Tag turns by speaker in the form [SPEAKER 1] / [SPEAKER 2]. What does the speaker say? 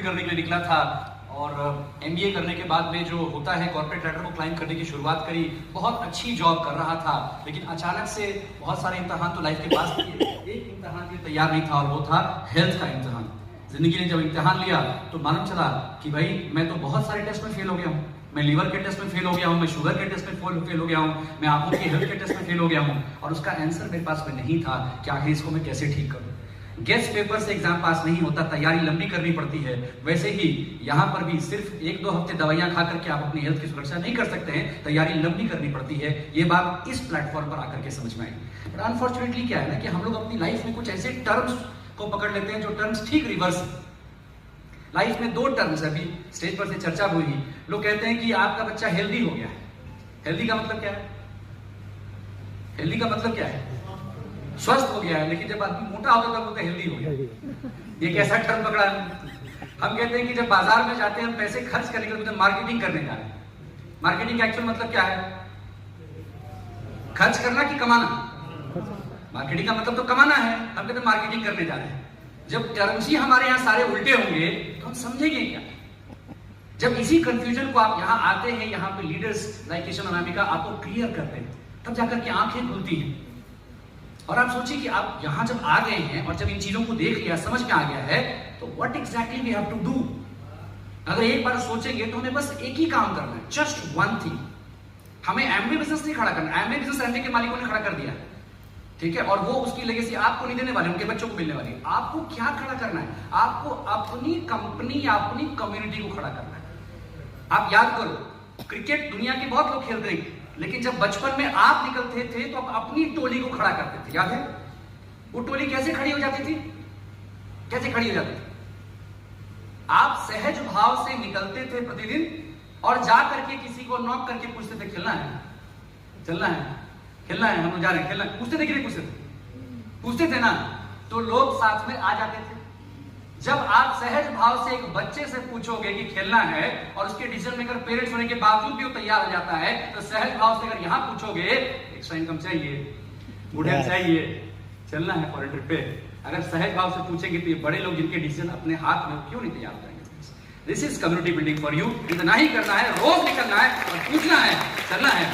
[SPEAKER 1] करने के लिए निकला था और MBA करने के बाद में जो होता है कॉर्पोरेट लैडर को क्लाइंब करने की शुरुआत करी। बहुत अच्छी जॉब कर रहा था, लेकिन अचानक से बहुत सारे इम्तहान तो लाइफ के पास किए, एक इम्तहान के लिए तैयार नहीं था और वो था हेल्थ का इम्तहान। जिंदगी ने जब इम्तहान लिया तो मालूम चला कि भाई मैं तो बहुत सारे टेस्ट में फेल हो गया हूँ। मैं लीवर के टेस्ट में फेल हो गया हूँ, मैं शुगर के टेस्ट में फेल हो गया हूँ, मैं आंखों की हेल्थ के टेस्ट में फेल हो गया हूँ और उसका आंसर मेरे पास में नहीं था कि आखिर इसको मैं कैसे ठीक करूँ। गेस्ट पेपर से एग्जाम पास नहीं होता, तैयारी लंबी करनी पड़ती है। वैसे ही यहाँ पर भी सिर्फ 1-2 हफ्ते दवाइयां खा करके आप अपनी हेल्थ की सुरक्षा नहीं कर सकते हैं, तैयारी लंबी करनी पड़ती है। ये बात इस प्लेटफॉर्म पर आकर के समझ में आई। बट अनफॉर्चुनेटली क्या है ना कि हम लोग अपनी लाइफ में कुछ ऐसे टर्म्स को पकड़ लेते हैं जो टर्म्स ठीक रिवर्स है। लाइफ में 2 टर्म्स अभी स्टेज पर से चर्चा हुई। लोग कहते हैं कि आपका बच्चा हेल्दी हो गया है। हेल्दी का मतलब क्या है? हेल्दी का मतलब क्या है? स्वस्थ हो गया है। लेकिन जब आदमी मोटा होता है तब बोलते हेल्दी हो गया। ये कैसा टर्म पकड़ा है? हम कहते हैं कि जब बाजार में जाते हैं हम पैसे खर्च करने के लिए मार्केटिंग करने जा रहे हैं। मार्केटिंग का एक्चुअल मतलब क्या है? खर्च करना कि कमाना? मार्केटिंग का मतलब तो कमाना है। हम कहते हैं मार्केटिंग करने जा रहे हैं। जब टर्म्स ही हमारे यहाँ सारे उल्टे होंगे तो हम समझेंगे क्या? जब इसी कंफ्यूजन को आप यहाँ आते हैं, यहाँ पे लीडर्स लाइक केशव अनामिका आपको क्लियर करते हैं, तब जाकर के आंखें खुलती हैं। और आप सोचिए कि आप यहां जब आ गए हैं और जब इन चीजों को देख लिया, समझ में आ गया है, तो what exactly we have to do. अगर एक बार सोचेंगे तो हमें बस एक ही काम करना है, जस्ट वन थिंग। हमें एमवे बिजनेस नहीं खड़ा करना। एमवे बिजनेस एमवे के मालिकों ने खड़ा कर दिया, ठीक है, और वो उसकी लेगेसी आपको नहीं देने वाले, उनके बच्चों को मिलने वाली है। आपको क्या खड़ा करना है? आपको अपनी कंपनी या अपनी कम्युनिटी को खड़ा करना है। आप याद करो, क्रिकेट दुनिया के बहुत लोग खेलते हैं, लेकिन जब बचपन में आप निकलते थे तो आप अपनी टोली को खड़ा करते थे। याद है? वो टोली कैसे खड़ी हो जाती थी? कैसे खड़ी हो जाती थी? आप सहज भाव से निकलते थे प्रतिदिन और जा करके किसी को नॉक करके पूछते थे, खेलना है, चलना है, खेलना है, हम लोग जा रहे हैं, खेलना है। पूछते थे कि नहीं पूछते थे ना, तो लोग साथ में आ जाते थे। जब आप सहज भाव से एक बच्चे से पूछोगे कि खेलना है और उसके डिसीजन मेकर पेरेंट्स होने के बावजूद भी वो तैयार हो जाता है, तो सहज भाव से अगर यहां पूछोगे एक्स्ट्रा इनकम चाहिए, गुड हेल्थ चाहिए, चलना है फॉरेन ट्रिप पे, अगर सहज भाव से पूछेंगे तो ये बड़े लोग जिनके डिसीजन अपने हाथ में क्यों नहीं तैयार हो जाएंगे? This is community building for you. इतना ही करना है, रोज निकलना है और पूछना है, चलना है।